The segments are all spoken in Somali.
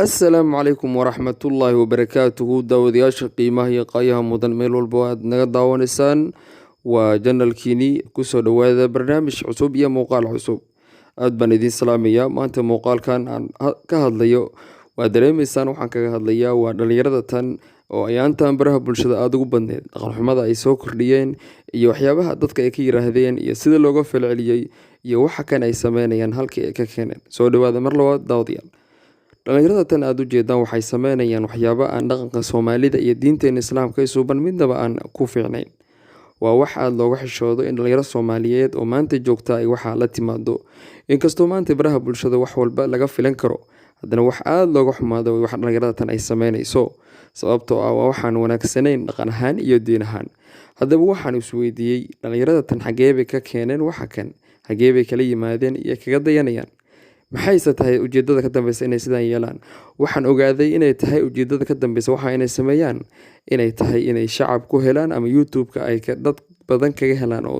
Assalaamu calaykum waraxmatullaahi wabarakaatuhu daawadayaasha qiimaha iyo qaayaha mudan meel walba aad naga daawanaysaan waa janalkiini kusoo dhawaada barnaamij cusub iyo muuqaal cusub aad baan idiin salaamayaa maanta muuqaalkan aan ka hadlayo waa dareemaysaan waxaan kaga hadlayaa waa dhalinyarada tan oo ayaantan baraha bulshada aad ugu badneed dhaqan xumada ay soo kordhiyeen iyo waxyaabaha dadka ay ka yiraahdeen iyo sida looga falceliyay iyo waxa kan ay sameynayaan halkii ay ka keeneen soo dhawaada mar labaad daawadayaal dhalinyarada tan aad u jeedaan waxay sameynayaan waxyaabo aan dhaqanka Soomaalida iyo diinteena Islaamka ay suuban midnaba aan ku fiicnayn waa wax aad looga xishoodo in dhalinyaro Soomaaliyeed oo maanta joogta ay waxa la timaado inkastoo maanta baraha bulshada wax walba laga filan karo haddana wax aad looga xumaado wax dhalinyarada tan ay sameynayso sababtoo ah waxaan wanaagsanayn dhaqan ahaan iyo diin ahaan haddaba waxaan is weydiiyay dhalinyarada tan xageebay ka keeneen waxa kan xageebay kala yimaadeen iyo kaga dayanayaan maxayse tahay ujeedada ka dambeysa inay sidaan yeelaan waxaan ogaaday inay tahay ujeedada ka dambeysa waxa inay sameeyaan inay tahay inay shacab ku helaan ama YouTube-ka ay dad badan kaga helaan oo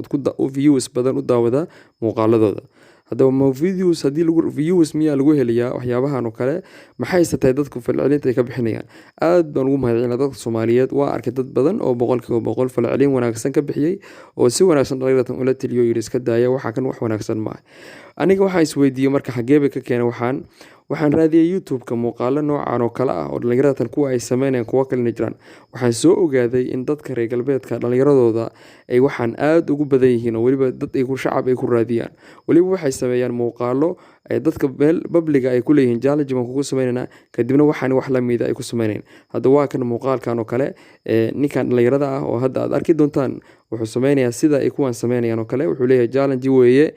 views badan u daawada muuqaaladooda haddaba ma views haddii lagu views miyaa lagu helayaa waxyaabahan oo kale maxayse tahay dadku falcelinta ay ka bixinayaan aad baan ugu mahadcelinayaa dadka Soomaaliyeed waa arkay dad badan oo boqolkiiba boqol falcelin wanaagsan ka bixiyay oo si wanaagsan dhalinyarada ula taliyo yiri iska daaya waxa kan wax wanaagsan ma aniga waxaan is weydiiyay marka xageebay ka keenay waxaan raadiyay YouTube-ka muuqaalo noocan oo kale ah oo dhalinyarada tan kuwa ay sameynayaan kuwa kale jiraan waxaan soo ogaaday in dadka reer galbeedka dhalinyaradooda ay waxaan aad ugu badan yihiin oo waliba dad ay ku shacab ay ku raadiyaan waliba waxay sameeyaan muuqaalo ay dadka public ay ku leeyihiin challenge kugu sameynayna kadibna waxaan wax la mid ah ay ku sameynayaan hadda waa kan muuqaalkan oo kale ninkan dhalinyarada ah oo hadda aad arki doontaan wuxuu sameynayaa sida ay kuwan sameynayaan oo kale wuxuu leeyahay challenge weeye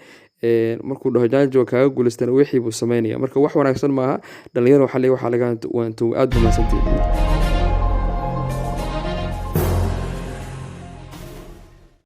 markuu dhaho challenge kaaga guuleystana wixii buu sameynaya marka wax wanaagsan maaha dhalinyaro waxa laga waanto aad u maasantii